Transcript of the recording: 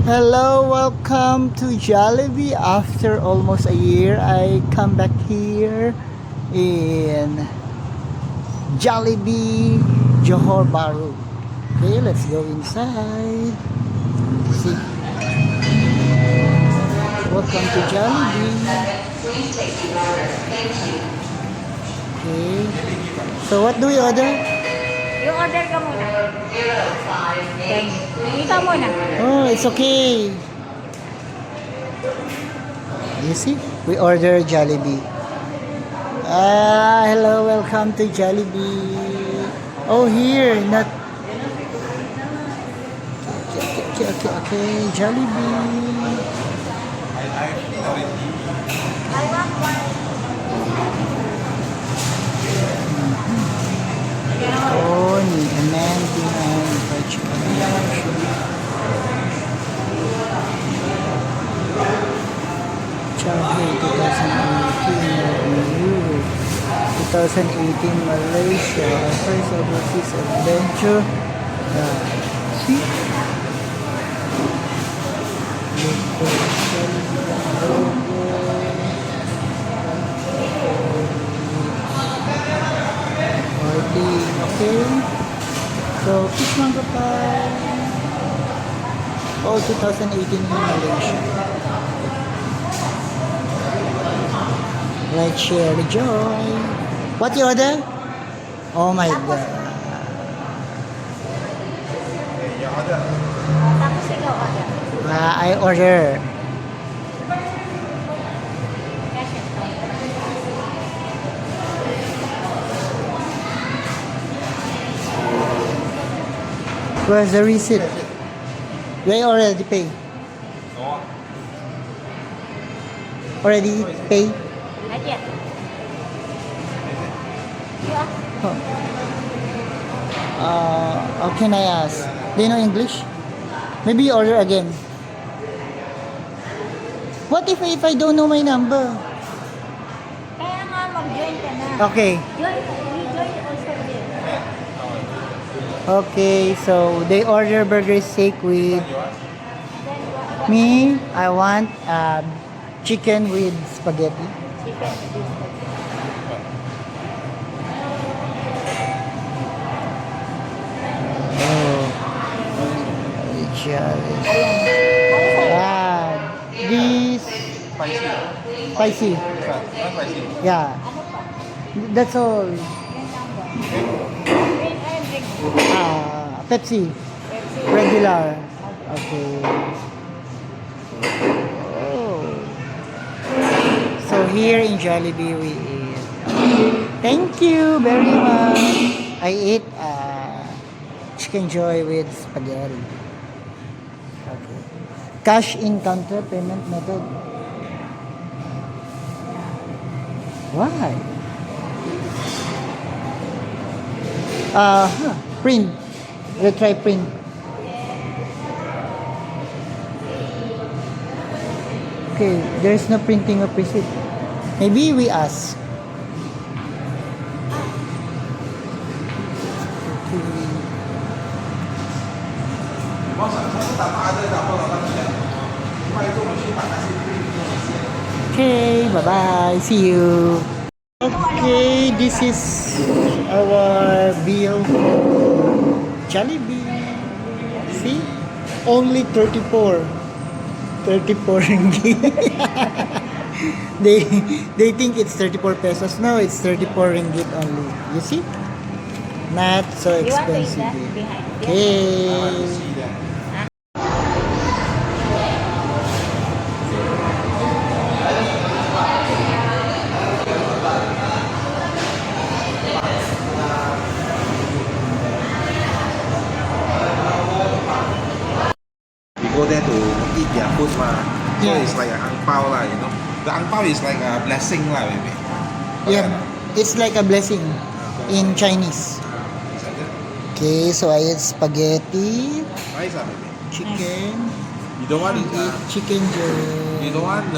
Hello, welcome to Jollibee. After almost a year, I come back here in Jollibee, Johor Bahru. Okay, let's go inside. See. Welcome to Jollibee. Please take the order. Thank you. Okay. So what do we order? Yung order ka muna. 058. Ikaw muna. Oh, it's okay. You see, we order Jollibee. Hello, welcome to Jollibee. Oh, here, not. Okay, Jollibee. I want one. Oh, ni Amanda and fried chicken. Chowhe 2018 Europe, 2018 Malaysia, our first overseas adventure. See? Party, okay? So, fish mango pie. Oh, 2018 in Malaysia. Right, share the joy. What you order? Oh my God. Tapos ikaw order. I order. Where's the receipt? They already pay. Already pay? Not yet. You ask. Oh. How can I ask? Do you know English? Maybe you order again. What if I don't know my number? Kaya nga mag-join ka na. Okay. Join, we-join also din. Okay, so they order burger steak with Then what? me. I want chicken with spaghetti. Chicken with this. Oh, jolly. This spicy. Yeah, Ano pa? that's all. Yung number. Green and drink. Pepsi, Pepsi. regular. Okay. Oh. So here in Jollibee we eat. Thank you very much. I ate chicken joy with spaghetti. Okay. Cash in counter payment method. Why? Print. Let's try print. Okay, there's no printing of receipt. Maybe we ask. Okay, bye-bye. See you. Okay, this is our bill for Jollibee. See? Only 34. 34 ringgit. they think it's 34 pesos. No, it's 34 ringgit only. You see? Not so You want to eat expensive. that behind? Okay. We go there to eat their food ma. So Yeah. it's like an ang pao lah, you know. The ang pao is like a blessing lah, maybe. Yeah, it's like a blessing in Chinese. Is like that. Okay, so I ate spaghetti, Nice lah, maybe. chicken, You don't want eat chicken you joy. don't want